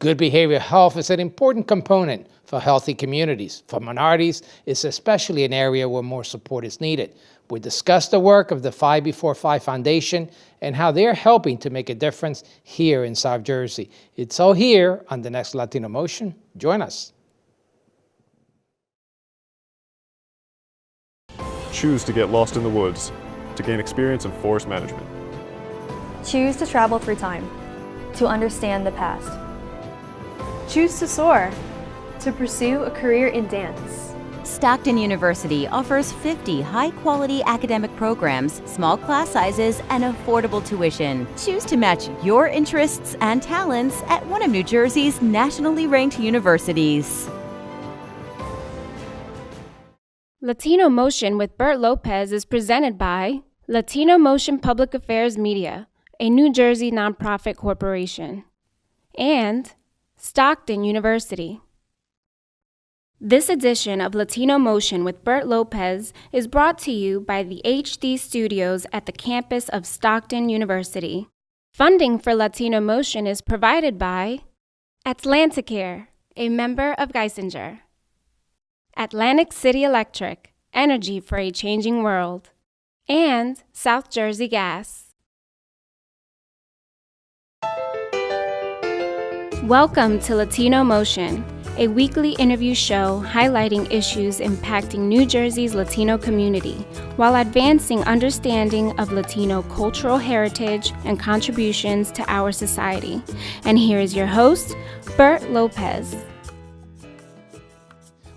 Good behavioral health is an important component for healthy communities. For minorities, it's especially an area where more support is needed. We discuss the work of the 5 Before 5 Foundation and how they're helping to make a difference here in South Jersey. It's all here on the next Latino Motion. Join us. Choose to get lost in the woods to gain experience in forest management. Choose to travel through time to understand the past. Choose to soar to pursue a career in dance. Stockton University offers 50 high-quality academic programs, small class sizes, and affordable tuition. Choose to match your interests and talents at one of New Jersey's nationally ranked universities. Latino Motion with Bert Lopez is presented by Latino Motion Public Affairs Media, a New Jersey nonprofit corporation, and Stockton University. This edition of Latino Motion with Bert Lopez is brought to you by the HD Studios at the campus of Stockton University. Funding for Latino Motion is provided by Atlanticare, a member of Geisinger. Atlantic City Electric, energy for a changing world, and South Jersey Gas. Welcome to Latino Motion, a weekly interview show highlighting issues impacting New Jersey's Latino community while advancing understanding of Latino cultural heritage and contributions to our society. And here is your host, Bert Lopez.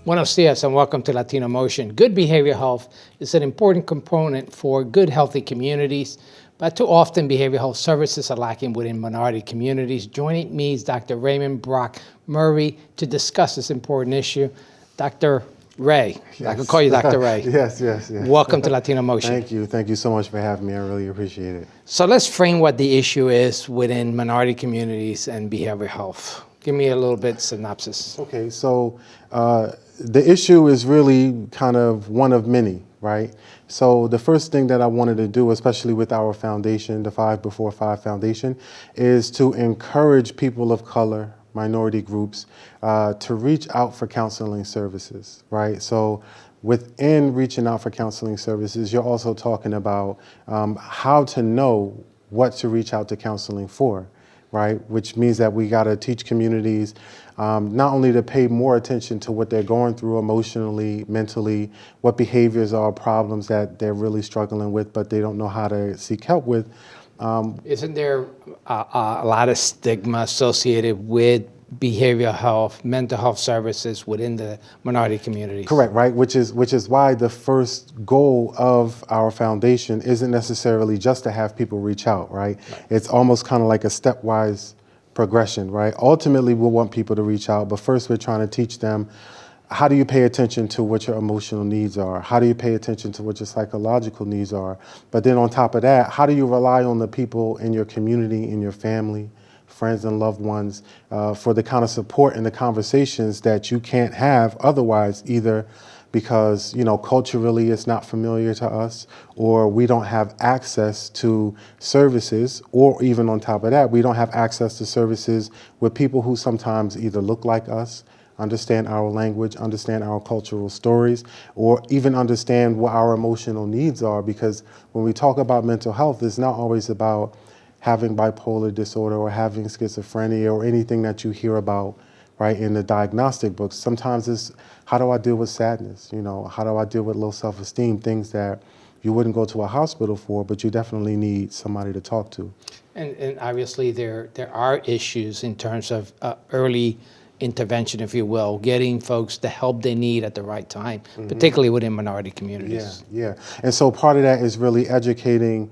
Buenos dias and welcome to Latino Motion. Good behavioral health is an important component for good, healthy communities, but too often behavioral health services are lacking within minority communities. Joining me is Dr. Raymond Brock Murray to discuss this important issue. Dr. Ray, yes. I can call you Dr. Ray. Yes. Welcome to Latino Motion. Thank you so much for having me. I really appreciate it. So let's frame what the issue is within minority communities and behavioral health. Give me a little bit synopsis. Okay, so the issue is really kind of one of many, right? So the first thing that I wanted to do, especially with our foundation, the 5 Before 5 Foundation, is to encourage people of color, minority groups, to reach out for counseling services, right? So within reaching out for counseling services, you're also talking about how to know what to reach out to counseling for, right? Which means that we got to teach communities not only to pay more attention to what they're going through emotionally, mentally, what behaviors are problems that they're really struggling with, but they don't know how to seek help with. Isn't there a lot of stigma associated with behavioral health, mental health services within the minority communities? Correct, right? Which is why the first goal of our foundation isn't necessarily just to have people reach out, right? It's almost kind of like a stepwise progression, right? Ultimately, we'll want people to reach out, but first we're trying to teach them, how do you pay attention to what your emotional needs are? How do you pay attention to what your psychological needs are? But then on top of that, how do you rely on the people in your community, in your family, friends and loved ones, for the kind of support and the conversations that you can't have otherwise, either because, culturally it's not familiar to us, or we don't have access to services, or even on top of that, we don't have access to services with people who sometimes either look like us, understand our language, understand our cultural stories, or even understand what our emotional needs are. Because when we talk about mental health, it's not always about having bipolar disorder or having schizophrenia or anything that you hear about, right, in the diagnostic books. Sometimes it's, how do I deal with sadness? How do I deal with low self-esteem? Things that you wouldn't go to a hospital for, but you definitely need somebody to talk to. And obviously there are issues in terms of early intervention, if you will, getting folks the help they need at the right time, particularly within minority communities. Yeah. And so part of that is really educating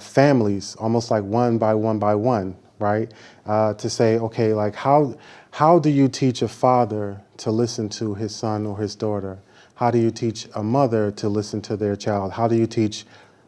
families, almost like one by one, right? To say, okay, like how do you teach a father to listen to his son or his daughter? How do you teach a mother to listen to their child? How do you teach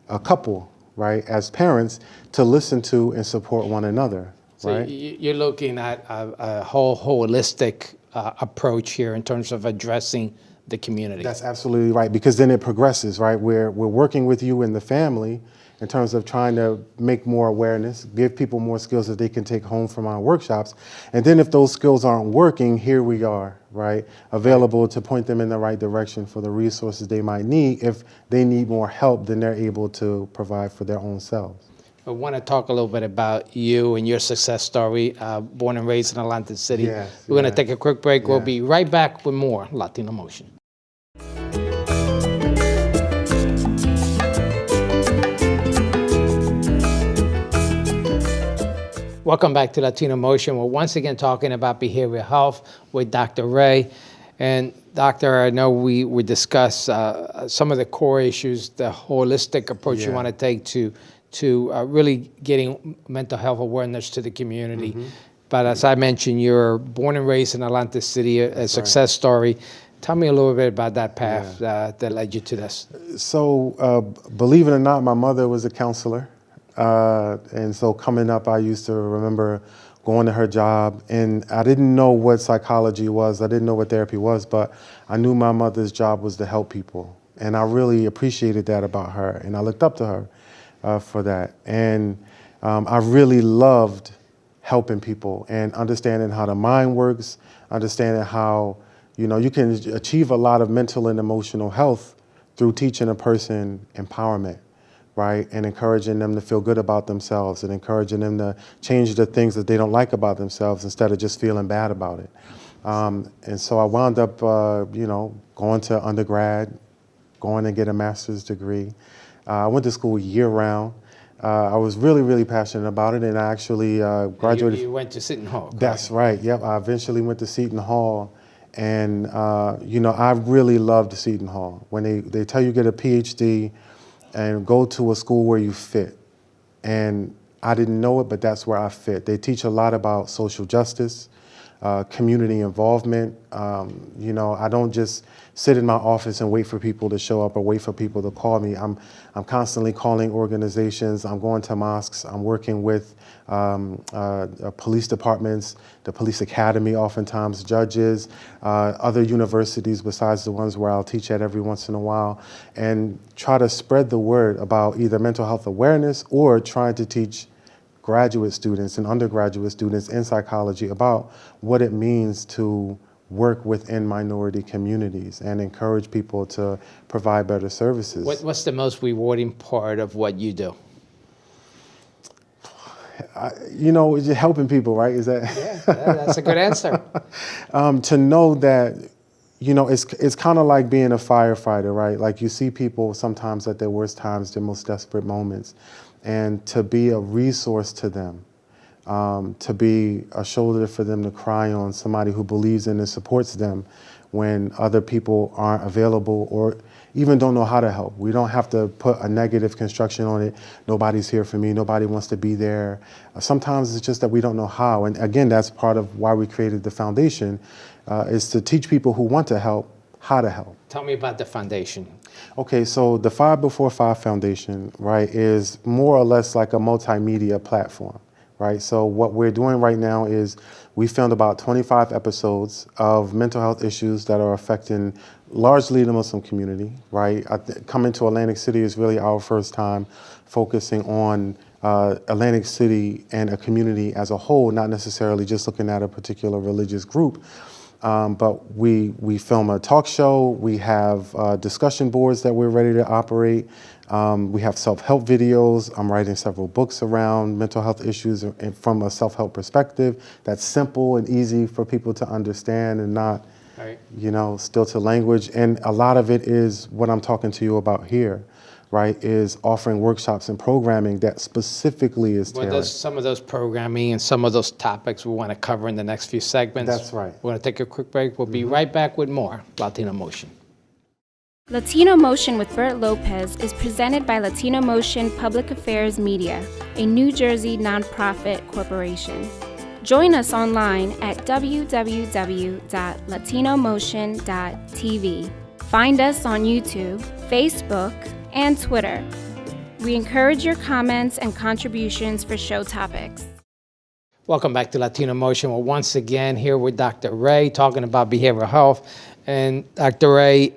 a couple, right, as parents, to listen to and support one another? So right? You're looking at a whole holistic approach here in terms of addressing the community. That's absolutely right, because then it progresses, right? We're working with you in the family, in terms of trying to make more awareness, give people more skills that they can take home from our workshops. And then if those skills aren't working, here we are, right? Available to point them in the right direction for the resources they might need. If they need more help, then they're able to provide for their own selves. I want to talk a little bit about you and your success story, born and raised in Atlantic City. Yes, We're going to take a quick break. We'll Yeah. be right back with more Latino Motion. Welcome back to Latino Motion. We're once again talking about behavioral health with Dr. Ray. And Doctor, I know we discussed some of the core issues, the holistic approach you Yeah. want to take to really getting mental health awareness to the community. But as I mentioned, you're born and raised in Atlantic City, a success story. Tell me a little bit about that path that led you to this. So, believe it or not, my mother was a counselor. And so coming up, I used to remember going to her job, and I didn't know what psychology was. I didn't know what therapy was, but I knew my mother's job was to help people. And I really appreciated that about her, and I looked up to her for that. And I really loved helping people and understanding how the mind works, understanding how, you know, you can achieve a lot of mental and emotional health through teaching a person empowerment, right? And encouraging them to feel good about themselves and encouraging them to change the things that they don't like about themselves instead of just feeling bad about it. And so I wound up, you know, going to undergrad, going to get a master's degree. I went to school year round. I was really, really passionate about it, and I actually graduated. You went to Seton Hall. Correct? That's right. Yep. I eventually went to Seton Hall, and you know, I really loved Seton Hall. When they tell you get a PhD and go to a school where you fit, and I didn't know it, but that's where I fit. They teach a lot about social justice, community involvement. You know, I don't just sit in my office and wait for people to show up or wait for people to call me. I'm constantly calling organizations. I'm going to mosques. I'm working with police departments, the police academy, oftentimes judges, other universities besides the ones where I'll teach at every once in a while, and try to spread the word about either mental health awareness or trying to teach graduate students and undergraduate students in psychology about what it means to work within minority communities and encourage people to provide better services. What's the most rewarding part of what you do? You know, just helping people, right? Is that? Yeah, that's a good answer. To know that, you know, it's kind of like being a firefighter, right? Like you see people sometimes at their worst times, their most desperate moments, and to be a resource to them, to be a shoulder for them to cry on, somebody who believes in and supports them when other people aren't available or even don't know how to help. We don't have to put a negative construction on it. Nobody's here for me. Nobody wants to be there. Sometimes it's just that we don't know how. And again, that's part of why we created the foundation, is to teach people who want to help how to help. Tell me about the foundation. Okay, so the 5 Before 5 Foundation, right, is more or less like a multimedia platform, right? So what we're doing right now is we filmed about 25 episodes of mental health issues that are affecting largely the Muslim community, right? Coming to Atlantic City is really our first time focusing on Atlantic City and a community as a whole, not necessarily just looking at a particular religious group. But we film a talk show, we have discussion boards that we're ready to operate, we have self-help videos. I'm writing several books around mental health issues from a self-help perspective that's simple and easy for people to understand and not, you know, still to language. And a lot of it is what I'm talking to you about here, right, is offering workshops and programming that specifically is tailored. Well, some of those programming and some of those topics we want to cover in the next few segments. That's right. We're going to take a quick break. We'll be right back with more Latino Motion. Latino Motion with Bert Lopez is presented by Latino Motion Public Affairs Media, a New Jersey nonprofit corporation. Join us online at www.latinomotion.tv. Find us on YouTube, Facebook, and Twitter. We encourage your comments and contributions for show topics. Welcome back to Latino Motion. We're once again here with Dr. Ray talking about behavioral health. And Dr. Ray,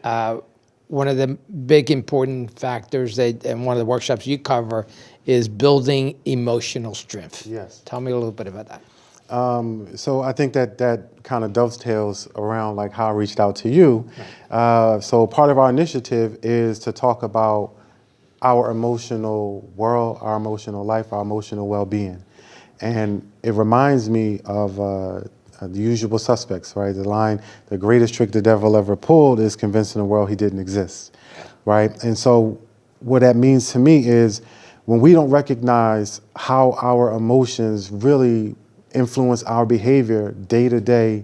one of the big important factors that, and one of the workshops you cover is building emotional strength. Yes. Tell me a little bit about that. So I think that kind of dovetails around like how I reached out to you. So part of our initiative is to talk about our emotional world, our emotional life, our emotional well-being. And it reminds me of the usual suspects, right? The line, the greatest trick the devil ever pulled is convincing the world he didn't exist, right? And so what that means to me is when we don't recognize how our emotions really influence our behavior day to day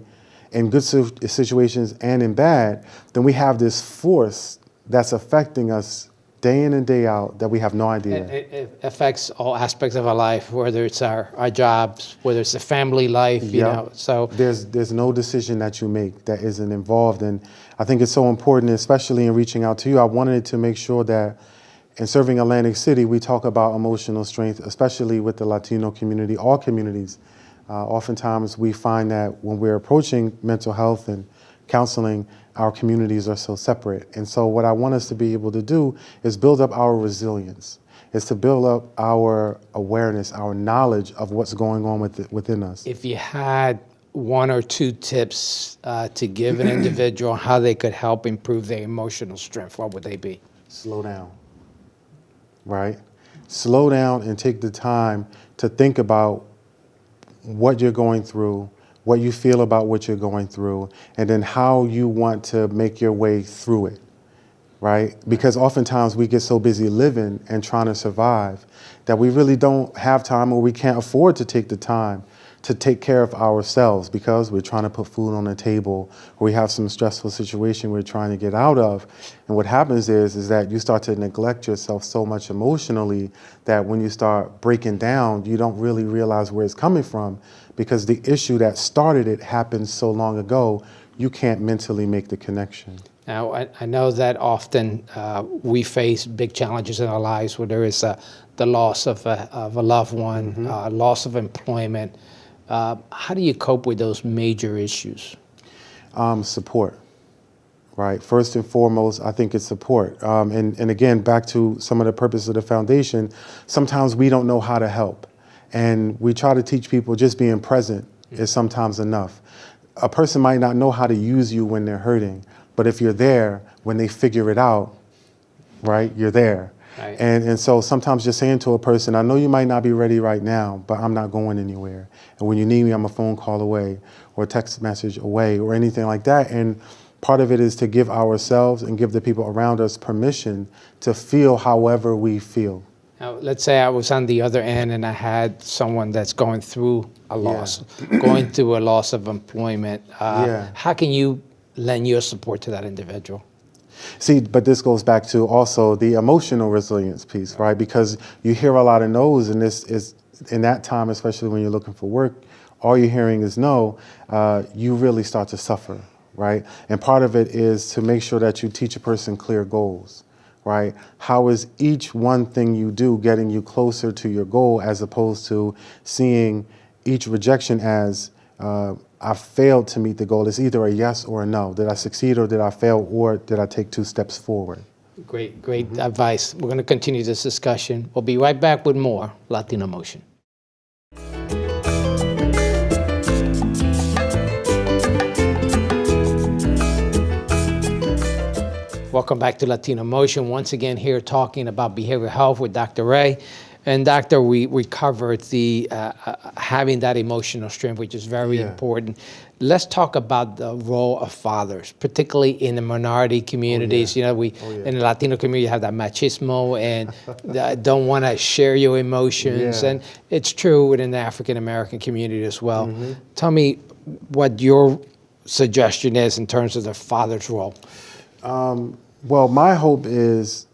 in good situations and in bad, then we have this force that's affecting us day in and day out that we have no idea. It affects all aspects of our life, whether it's our jobs, whether it's the family life, you know. So there's no decision that you make that isn't involved. And I think it's so important, especially in reaching out to you. I wanted to make sure that in serving Atlantic City, we talk about emotional strength, especially with the Latino community, all communities. Oftentimes we find that when we're approaching mental health and counseling, our communities are so separate. And so what I want us to be able to do is build up our resilience, is to build up our awareness, our knowledge of what's going on within us. if you had one or two tips to give an individual how they could help improve their emotional strength, what would they be? Slow down, right? Slow down and take the time to think about what you're going through, what you feel about what you're going through, and then how you want to make your way through it, right? Because oftentimes we get so busy living and trying to survive that we really don't have time, or we can't afford to take the time to take care of ourselves because we're trying to put food on the table, or we have some stressful situation we're trying to get out of. And what happens is that you start to neglect yourself so much emotionally that when you start breaking down, you don't really realize where it's coming from, because the issue that started it happened so long ago, you can't mentally make the connection. Now, I know that often we face big challenges in our lives where there is the loss of a loved one, loss of employment. How do you cope with those major issues? Support, right? First and foremost, I think it's support. And again, back to some of the purpose of the foundation, sometimes we don't know how to help. And we try to teach people just being present is sometimes enough. A person might not know how to use you when they're hurting, but if you're there, when they figure it out, right, you're there. Right. And so sometimes just saying to a person, I know you might not be ready right now, but I'm not going anywhere. And when you need me, I'm a phone call away or a text message away or anything like that. And part of it is to give ourselves and give the people around us permission to feel however we feel. Now, let's say I was on the other end and I had someone that's going through a loss, going through a loss of employment. How can you lend your support to that individual? See, but this goes back to also the emotional resilience piece, right? Because you hear a lot of no's, and this is, in that time, especially when you're looking for work, all you're hearing is no, you really start to suffer, right? And part of it is to make sure that you teach a person clear goals, right? How is each one thing you do getting you closer to your goal, as opposed to seeing each rejection as, I failed to meet the goal. It's either a yes or a no. Did I succeed or did I fail, or did I take 2 steps forward? Great advice. We're going to continue this discussion. We'll be right back with more Latino Motion. Welcome back to Latino Motion. Once again here talking about behavioral health with Dr. Ray. And Doctor, we covered the having that emotional strength, which is very important. Let's talk about the role of fathers, particularly in the minority communities. You know, in the Latino community, you have that machismo and don't want to share your emotions. And it's true within the African American community as well. Tell me what your suggestion is in terms of the father's role. Well, my hope is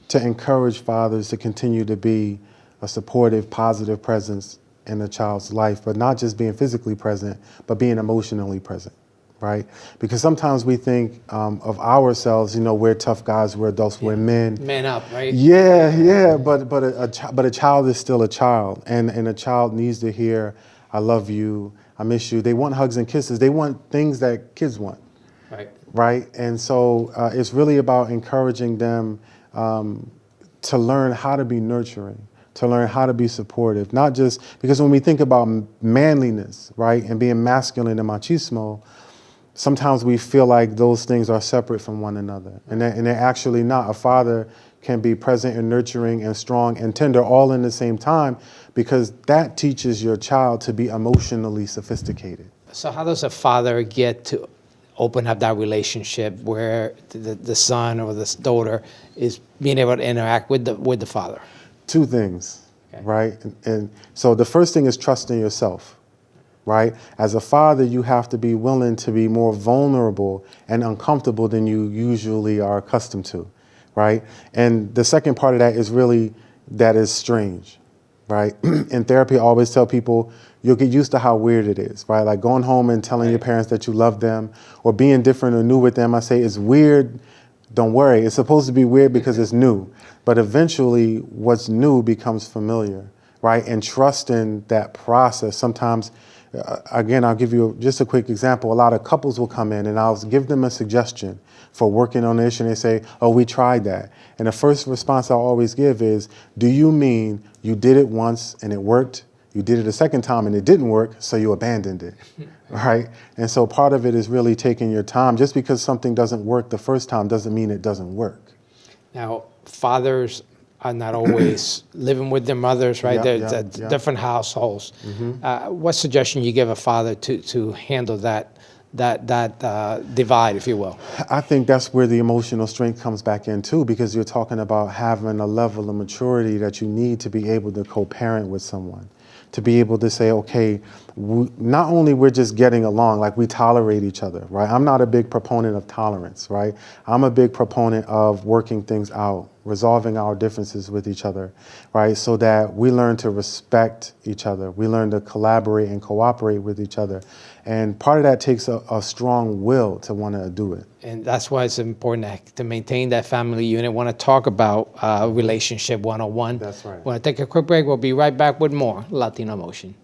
to encourage fathers to continue to be a supportive, positive presence in a child's life, but not just being physically present, but being emotionally present, right? Because sometimes we think of ourselves, you know, we're tough guys, we're adults, we're men. Man up, right? Yeah, but a child is still a child, and a child needs to hear, I love you, I miss you. They want hugs and kisses. They want things that kids want. right? And so it's really about encouraging them to learn how to be nurturing, to learn how to be supportive, not just because when we think about manliness, right, and being masculine and machismo, sometimes we feel like those things are separate from one another, and they're actually not. A father can be present and nurturing and strong and tender all in the same time, because that teaches your child to be emotionally sophisticated. So how does a father get to open up that relationship where the son or the daughter is being able to interact with the father? Two things, Okay. right? And so the first thing is trusting yourself, right? As a father, you have to be willing to be more vulnerable and uncomfortable than you usually are accustomed to, right? And the second part of that is really, that is strange, right? In therapy, I always tell people, you'll get used to how weird it is, right? Like going home and telling your parents that you love them, or being different or new with them. I say, it's weird, don't worry. It's supposed to be weird because it's new. But eventually, what's new becomes familiar, right? And trusting that process. Sometimes, again, I'll give you just a quick example. A lot of couples will come in and I'll give them a suggestion for working on the issue, and they say, oh, we tried that. And the first response I'll always give is, do you mean you did it once and it worked? You did it a second time and it didn't work, so you abandoned it, right? And so part of it is really taking your time. Just because something doesn't work the first time doesn't mean it doesn't work. Now, fathers are not always living with their mothers, right? They're different households. What suggestion you give a father to handle that divide, if you will? I think that's where the emotional strength comes back in too, because you're talking about having a level of maturity that you need to be able to co-parent with someone. To be able to say, okay, not only we're just getting along, like we tolerate each other, right? I'm not a big proponent of tolerance, right? I'm a big proponent of working things out, resolving our differences with each other, right? So that we learn to respect each other. We learn to collaborate and cooperate with each other. And part of that takes a strong will to want to do it. And that's why it's important to maintain that family unit. Want to talk about Relationship 101. That's right. Want to take a quick break. We'll be right back with more Latino Motion.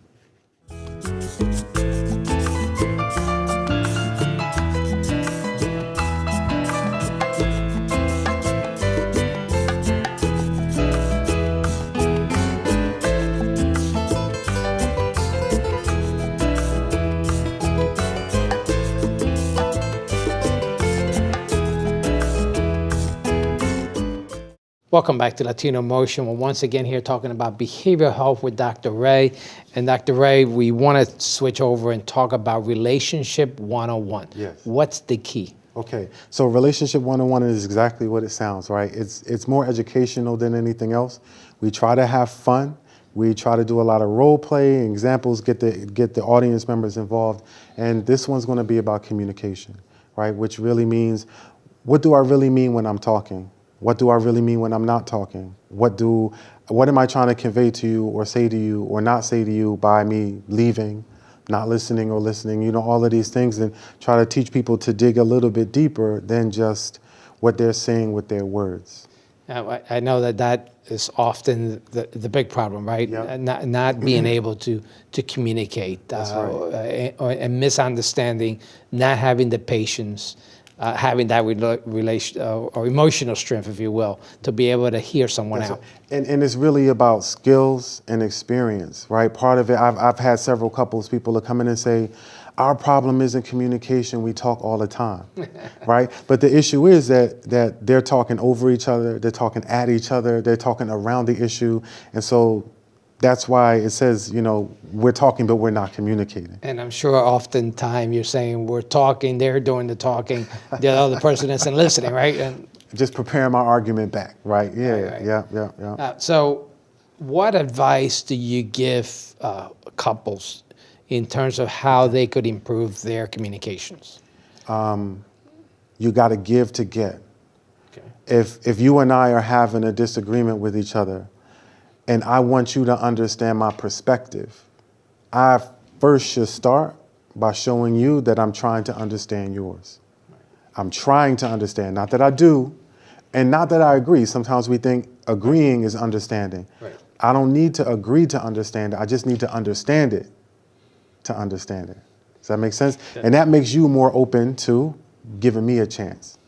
Welcome back to Latino Motion. We're once again here talking about behavioral health with Dr. Ray. And Dr. Ray, we want to switch over and talk about Relationship 101. Yes. What's the key? Okay, so Relationship 101 is exactly what it sounds, right? It's more educational than anything else. We try to have fun. We try to do a lot of role play, examples, get the audience members involved. And this one's going to be about communication, right? Which really means, what do I really mean when I'm talking? What do I really mean when I'm not talking? What am I trying to convey to you or say to you or not say to you by me leaving, not listening or listening, all of these things, and try to teach people to dig a little bit deeper than just what they're saying with their words. I know that is often the big problem, right? Yep. Not being able to communicate. That's right. And misunderstanding, not having the patience, having that relation or emotional strength, if you will, to be able to hear someone That's out. Right. And it's really about skills and experience, right? Part of it, I've had several people that come in and say, our problem isn't communication, we talk all the time, right? But the issue is that they're talking over each other, they're talking at each other, they're talking around the issue, and so that's why it says, we're talking, but we're not communicating. And I'm sure oftentimes you're saying we're talking, they're doing the talking, the other person isn't listening, right? And just preparing my argument back, right? Yeah, right. Yeah. So what advice do you give couples in terms of how they could improve their communications? You got to give to get. Okay. If you and I are having a disagreement with each other, and I want you to understand my perspective, I first should start by showing you that I'm trying to understand yours. I'm trying to understand, not that I do, and not that I agree. Sometimes we think agreeing is understanding. Right. I don't need to agree to understand it. I just need to understand it to understand it. Does that make sense? Yeah. And that makes you more open to giving me a chance.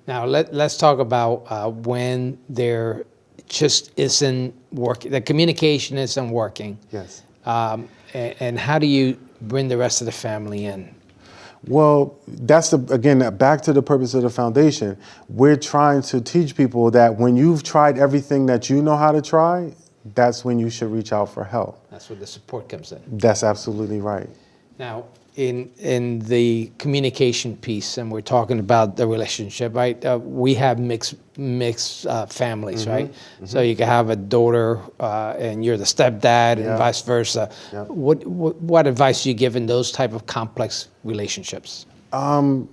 Now let's talk about when there just isn't working, the communication isn't working. Yes. And how do you bring the rest of the family in? Well, that's again, back to the purpose of the foundation. We're trying to teach people that when you've tried everything that you know how to try, that's when you should reach out for help. That's where the support comes in. That's absolutely right. Now, in the communication piece, and we're talking about the relationship, right? We have mixed families, right? So you can have a daughter, and you're the stepdad, and vice versa. Yep. What advice do you give in those type of complex relationships? To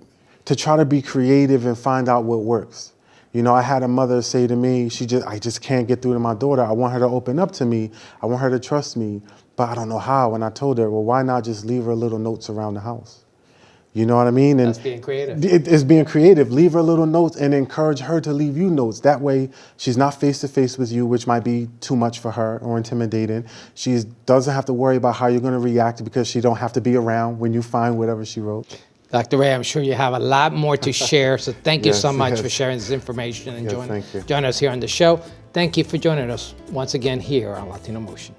try to be creative and find out what works. You know, I had a mother say to me, I just can't get through to my daughter. I want her to open up to me. I want her to trust me, but I don't know how. And I told her, well, why not just leave her little notes around the house? You know what I mean? And That's being creative. It's being creative. Leave her little notes and encourage her to leave you notes. That way, she's not face to face with you, which might be too much for her or intimidating. She doesn't have to worry about how you're going to react because she don't have to be around when you find whatever she wrote. Dr. Ray, I'm sure you have a lot more to share, so thank you so much Yes. for sharing this information and Yes, thank you. joining us here on the show. Thank you for joining us once again here on Latino Motion.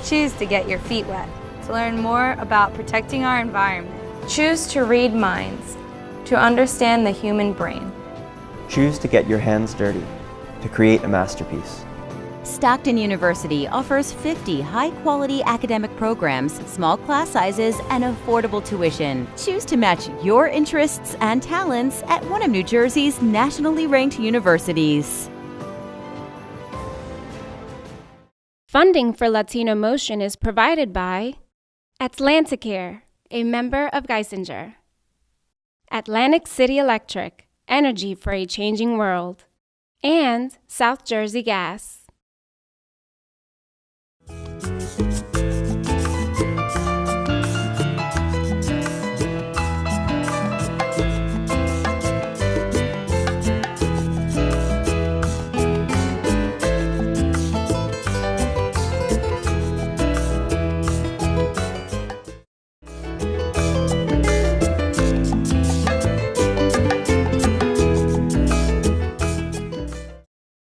Choose to get your feet wet, to learn more about protecting our environment. Choose to read minds, to understand the human brain. Choose to get your hands dirty, to create a masterpiece. Stockton University offers 50 high-quality academic programs, small class sizes, and affordable tuition. Choose to match your interests and talents at one of New Jersey's nationally ranked universities. Funding for Latino Motion is provided by Atlanticare, a member of Geisinger. Atlantic City Electric, energy for a changing world. And South Jersey Gas.